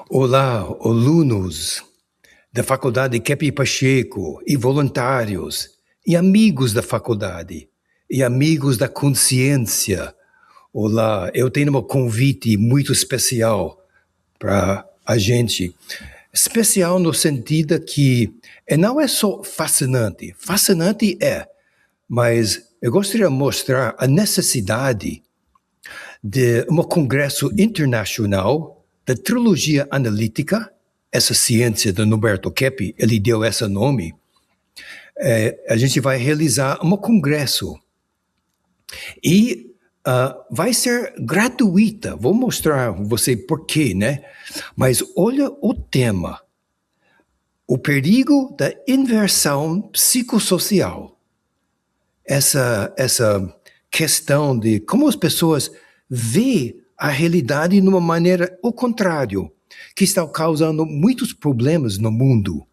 Olá, alunos da Faculdade Kepi Pacheco e voluntários e amigos da faculdade e amigos da consciência. Olá, eu tenho um convite muito especial para a gente. Especial no sentido que não é só fascinante é, mas eu gostaria de mostrar a necessidade de um congresso internacional da trilogia analítica, essa ciência do Norberto Keppe, ele deu esse nome. A gente vai realizar um congresso e vai ser gratuita. Vou mostrar a você por quê, né? Mas olha o tema: o perigo da inversão psicossocial. Essa questão de como as pessoas veem a realidade de uma maneira ao contrário, que está causando muitos problemas no mundo.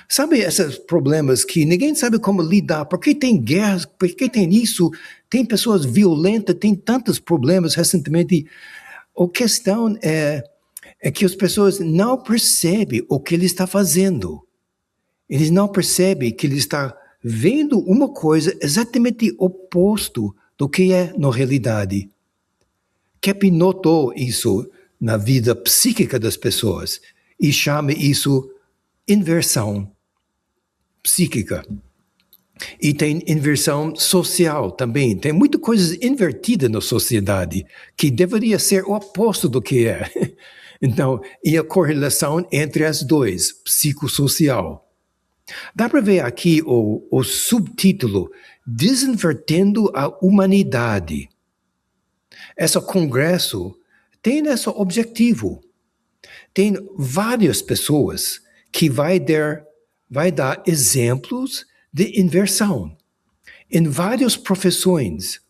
Sabe esses problemas que ninguém sabe como lidar? Por que tem guerras? Por que tem isso? Tem pessoas violentas, tem tantos problemas recentemente. A questão é que as pessoas não percebem o que ele está fazendo. Eles não percebem que ele está vendo uma coisa exatamente oposto do que é na realidade. Keppe notou isso na vida psíquica das pessoas e chama isso inversão psíquica. E tem inversão social também. Tem muitas coisas invertidas na sociedade que deveria ser o oposto do que é. Então, e a correlação entre as duas, psicossocial. Dá para ver aqui o subtítulo, Desinvertendo a Humanidade. Esse congresso tem esse objetivo. Tem várias pessoas que vai dar exemplos de inversão em várias profissões,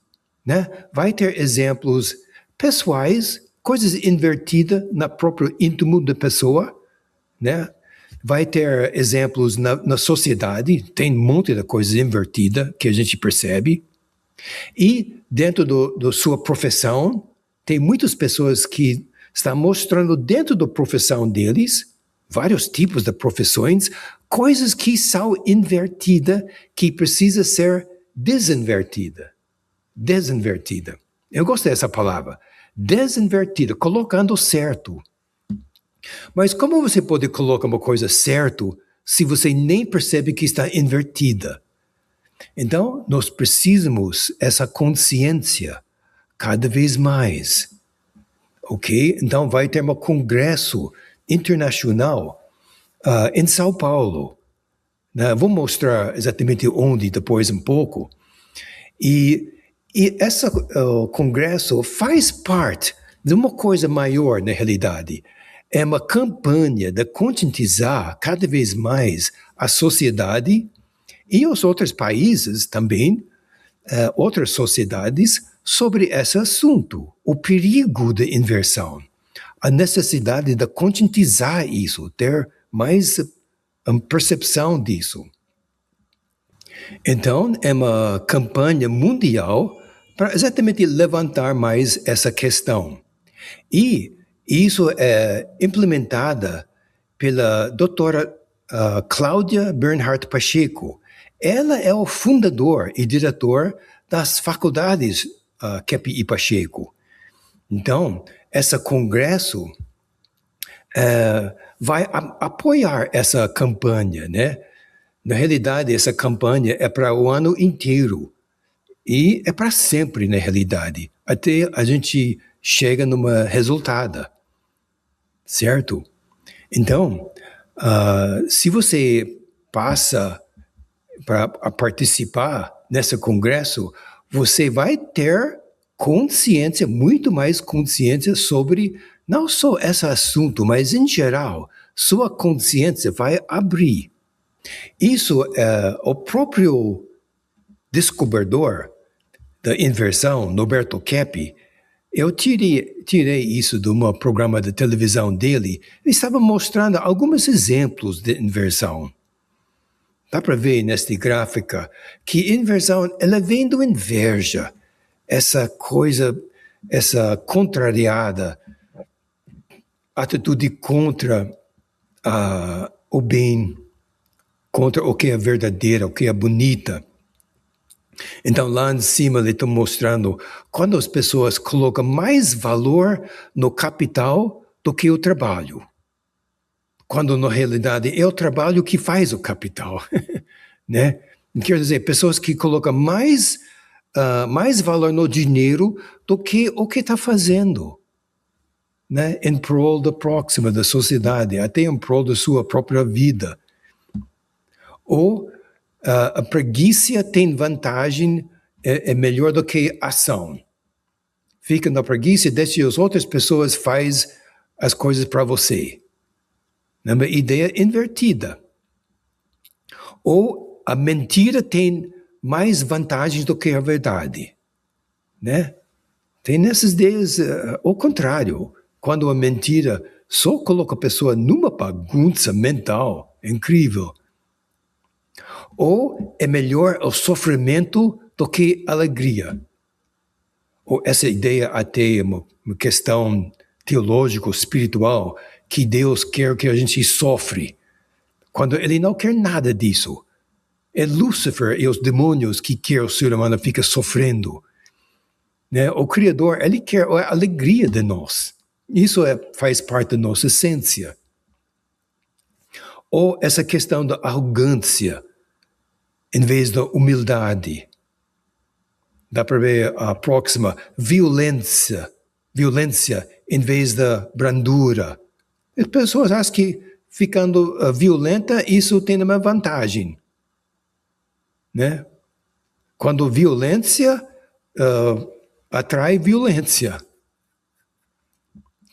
né? Vai ter exemplos pessoais, coisas invertidas na próprio íntimo da pessoa, né? Vai ter exemplos na sociedade, tem um monte de coisas invertidas que a gente percebe. E dentro da sua profissão, tem muitas pessoas que estão mostrando dentro da profissão deles, vários tipos de profissões, coisas que são invertidas, que precisa ser desinvertida. Desinvertida. Eu gosto dessa palavra. Desinvertida, colocando certo. Mas como você pode colocar uma coisa certo se você nem percebe que está invertida? Então, nós precisamos essa consciência cada vez mais. Ok? Então, vai ter um congresso internacional em São Paulo. Vou mostrar exatamente onde depois um pouco. E esse congresso faz parte de uma coisa maior na realidade. É uma campanha de conscientizar cada vez mais a sociedade e os outros países também, outras sociedades, sobre esse assunto, o perigo da inversão, a necessidade de conscientizar isso, ter mais percepção disso. Então, é uma campanha mundial para exatamente levantar mais essa questão. E isso é implementada pela doutora Cláudia Bernhardt Pacheco. Ela é o fundador e diretor das faculdades Keppe e Pacheco. Então, esse congresso vai apoiar essa campanha, né? Na realidade, essa campanha é para o ano inteiro e é para sempre, na realidade, até a gente chega num resultado, certo? Então, se você passa para participar nesse congresso, você vai ter consciência, muito mais consciência sobre não só esse assunto, mas em geral, sua consciência vai abrir. Isso é o próprio descobridor da inversão, Norberto Keppe. Eu tirei isso de um programa de televisão dele. Ele estava mostrando alguns exemplos de inversão. Dá para ver nesta gráfica que inversão, ela vem do inveja, essa coisa, essa contrariada, atitude contra o bem, contra o que é verdadeiro, o que é bonita. Então, lá em cima, ele está mostrando quando as pessoas colocam mais valor no capital do que o trabalho. Quando, na realidade, é o trabalho que faz o capital. Né? Quer dizer, pessoas que colocam mais valor no dinheiro do que o que está fazendo. Né? Em prol da próxima, da sociedade, até em prol da sua própria vida. Ou a preguiça tem vantagem, é melhor do que ação. Fica na preguiça e deixa as outras pessoas fazem as coisas para você. É uma ideia invertida. Ou a mentira tem mais vantagens do que a verdade. Né? Tem essas ideias ao contrário. Quando a mentira só coloca a pessoa numa bagunça mental incrível. Ou é melhor o sofrimento do que a alegria. Ou essa ideia até é uma questão teológica, espiritual, que Deus quer que a gente sofre, quando Ele não quer nada disso. É Lúcifer e os demônios que quer o ser humano ficar sofrendo. Né? O Criador, Ele quer a alegria de nós. Isso faz parte da nossa essência. Ou essa questão da arrogância, em vez da humildade. Dá para ver a próxima, violência em vez da brandura. As pessoas acham que ficando violenta, isso tem uma vantagem. Né? Quando violência atrai violência.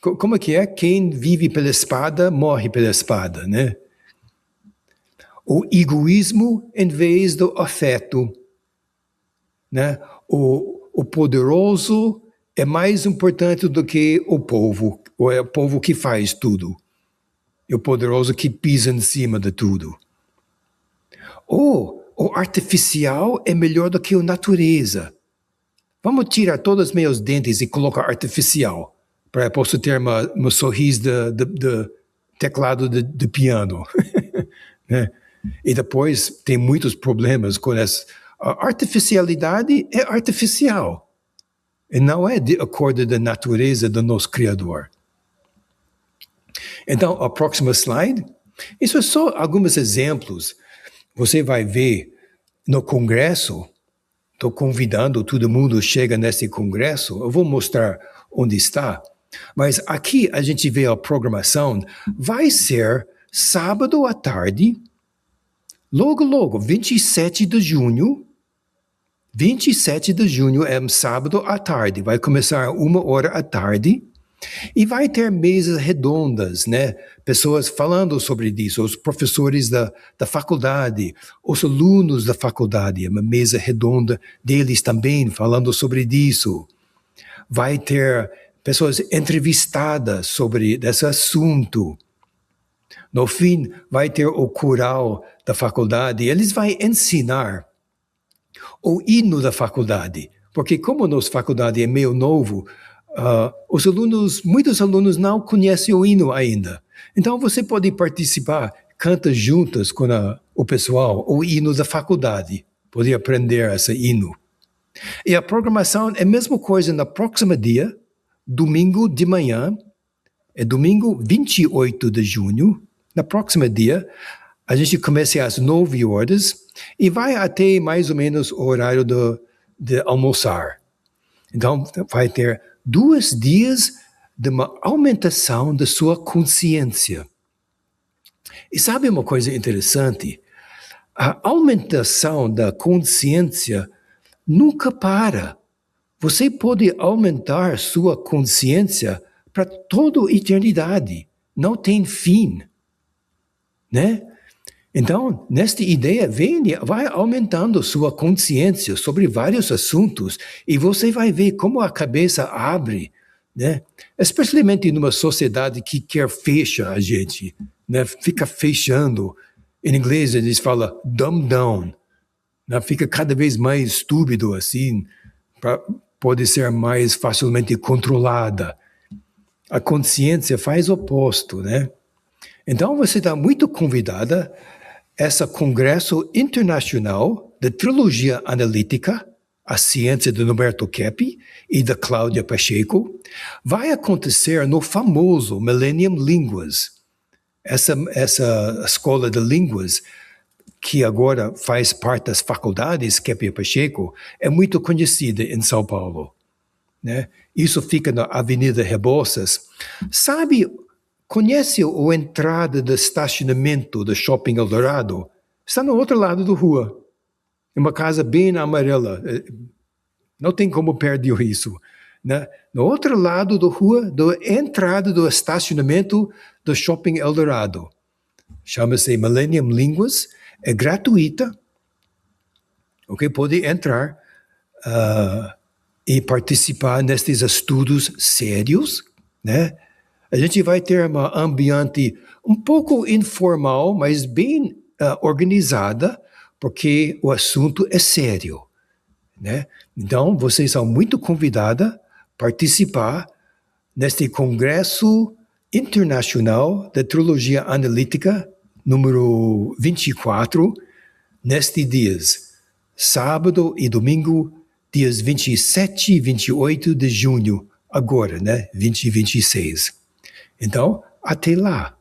Como é que é? Quem vive pela espada, morre pela espada, né? O egoísmo em vez do afeto. Né? O poderoso é mais importante do que o povo. Ou é o povo que faz tudo. É o poderoso que pisa em cima de tudo. Ou o artificial é melhor do que a natureza. Vamos tirar todos os meus dentes e colocar artificial, para eu possa ter uma sorriso de teclado de piano. Né? E depois tem muitos problemas com essa. A artificialidade é artificial. E não é de acordo com a natureza do nosso Criador. Então, a próxima slide. Isso é só alguns exemplos. Você vai ver no Congresso. Estou convidando todo mundo a chegar nesse congresso. Eu vou mostrar onde está. Mas aqui a gente vê a programação. Vai ser sábado à tarde, logo, 27 de junho. 27 de junho é um sábado à tarde. Vai começar 1h à tarde. E vai ter mesas redondas, né? Pessoas falando sobre isso, os professores da faculdade, os alunos da faculdade, uma mesa redonda deles também falando sobre isso. Vai ter pessoas entrevistadas sobre esse assunto. No fim, vai ter o coral da faculdade, eles vão ensinar o hino da faculdade, porque como a nossa faculdade é meio novo, muitos alunos não conhecem o hino ainda. Então você pode participar, canta juntas com o pessoal, o hino da faculdade. Pode aprender esse hino. E a programação é a mesma coisa no próximo dia, domingo de manhã, é domingo 28 de junho, no próximo dia, a gente começa às 9 horas e vai até mais ou menos o horário de almoçar. Então vai ter 2 dias de uma aumentação da sua consciência. E sabe uma coisa interessante? A aumentação da consciência nunca para. Você pode aumentar sua consciência para toda a eternidade. Não tem fim. Né? Então, nesta ideia, vai aumentando sua consciência sobre vários assuntos e você vai ver como a cabeça abre, né? Especialmente numa sociedade que quer fechar a gente, né? Fica fechando. Em inglês eles falam dumb down, né? Fica cada vez mais estúpido assim, pode ser mais facilmente controlada. A consciência faz o oposto, né? Então você está muito convidada a esse congresso internacional de trilogia analítica, a ciência de Norberto Keppe e da Cláudia Pacheco. Vai acontecer no famoso Millennium Linguas, essa escola de línguas que agora faz parte das faculdades Keppe e Pacheco, é muito conhecida em São Paulo, né? Isso fica na Avenida Rebouças. Sabe, conhece a entrada do estacionamento do Shopping Eldorado? Está no outro lado da rua. É uma casa bem amarela. Não tem como perder isso, né? No outro lado da rua, da entrada do estacionamento do Shopping Eldorado. Chama-se Millennium Linguas. É gratuita. Ok? Pode entrar e participar nestes estudos sérios, né? A gente vai ter um ambiente um pouco informal, mas bem organizada, porque o assunto é sério, né? Então, vocês são muito convidadas a participar neste Congresso Internacional de Trilogia Analítica, número 24, nestes dias, sábado e domingo, dias 27 e 28 de junho, agora, né? 2026. Então, até lá.